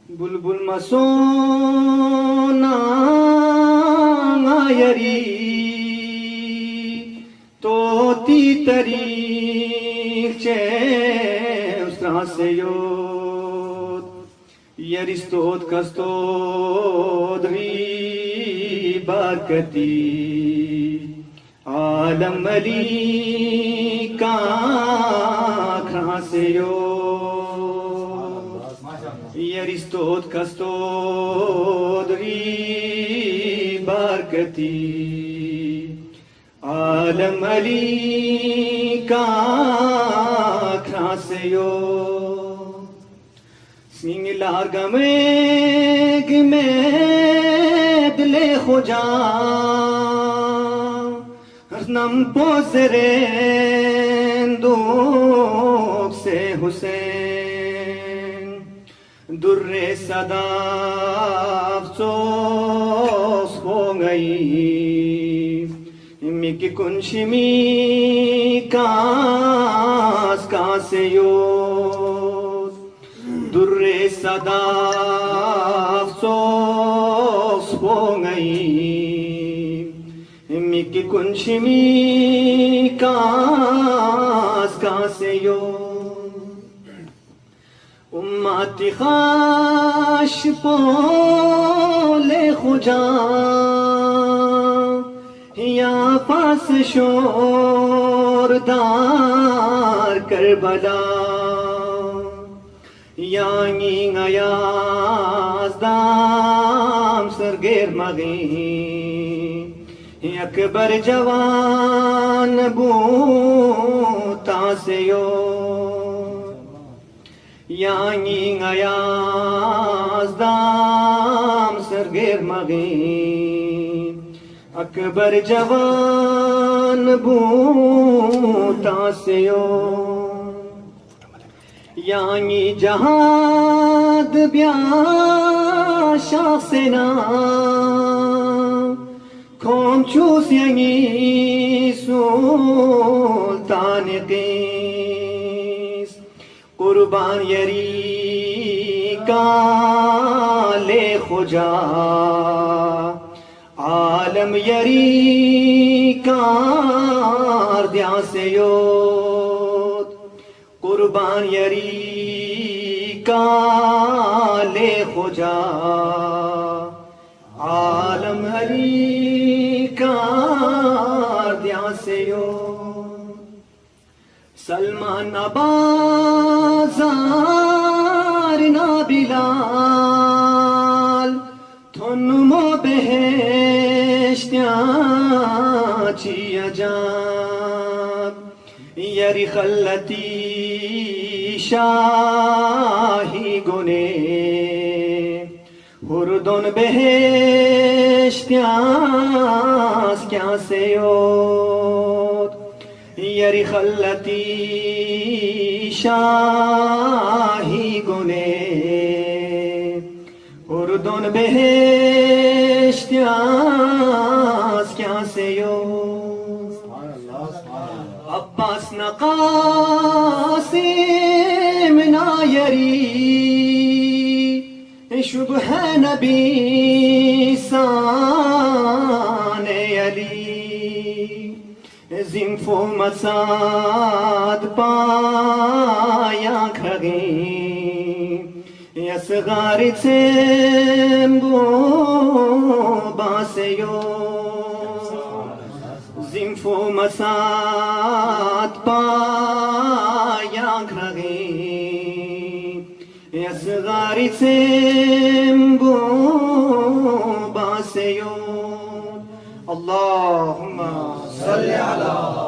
बुलबुल मसोना यरी तोती तरी चे उसरा से योद यरिस्तोद कस्तोदरी बरकती आलम अली का खरा से यरिस्तोद कस्तोदरी बरकती आलम अली का खरासयो सिंगलार गमेग में दिले खुजा नम पोसरे दूख से हुसैन दुर्रे सदा अफसोस हो गई मिकी कुंशिमी का से यो दुर्रे सदा अफसोस हो गई मिकी कुंशिमी का से यो उम्मती खाश पोले खुजा या पास शोरदार करबला यांगी गयाज़दाम सरगेर मगी अकबर जवान बूता से यो यांगी गयाज़दाम सरगेर मगी अकबर जवान बूता से यो यांगी जहाद ब्याशा सेना खोम चूस यांगी सुल्तान क़ीस कुर्बान यरी काले खुजा आलम यरी कार द्या से योद कुर्बान यरी काले खुजा आलम हरी कार द्या से योद सलमान बाजार ना बिलाल थुन्मो बेहेश्त्याची अजाब यरी खल्लती शाही गुने हुरदोन बेहेश्त्यास क्या से योद यरी खल्लती शाही गुने उर्दुन बेहेश्त्यास क्या से यो अब्बास नकासिम नायरी शुबह नबी साने अली जिंफो मसाद पाया खगी यसगारी सेम्बो बासेयो जिंफो मसाद पाया खगी यसगारी सेम्बो बासेयो अल्लाहुम्मा सल्ली अला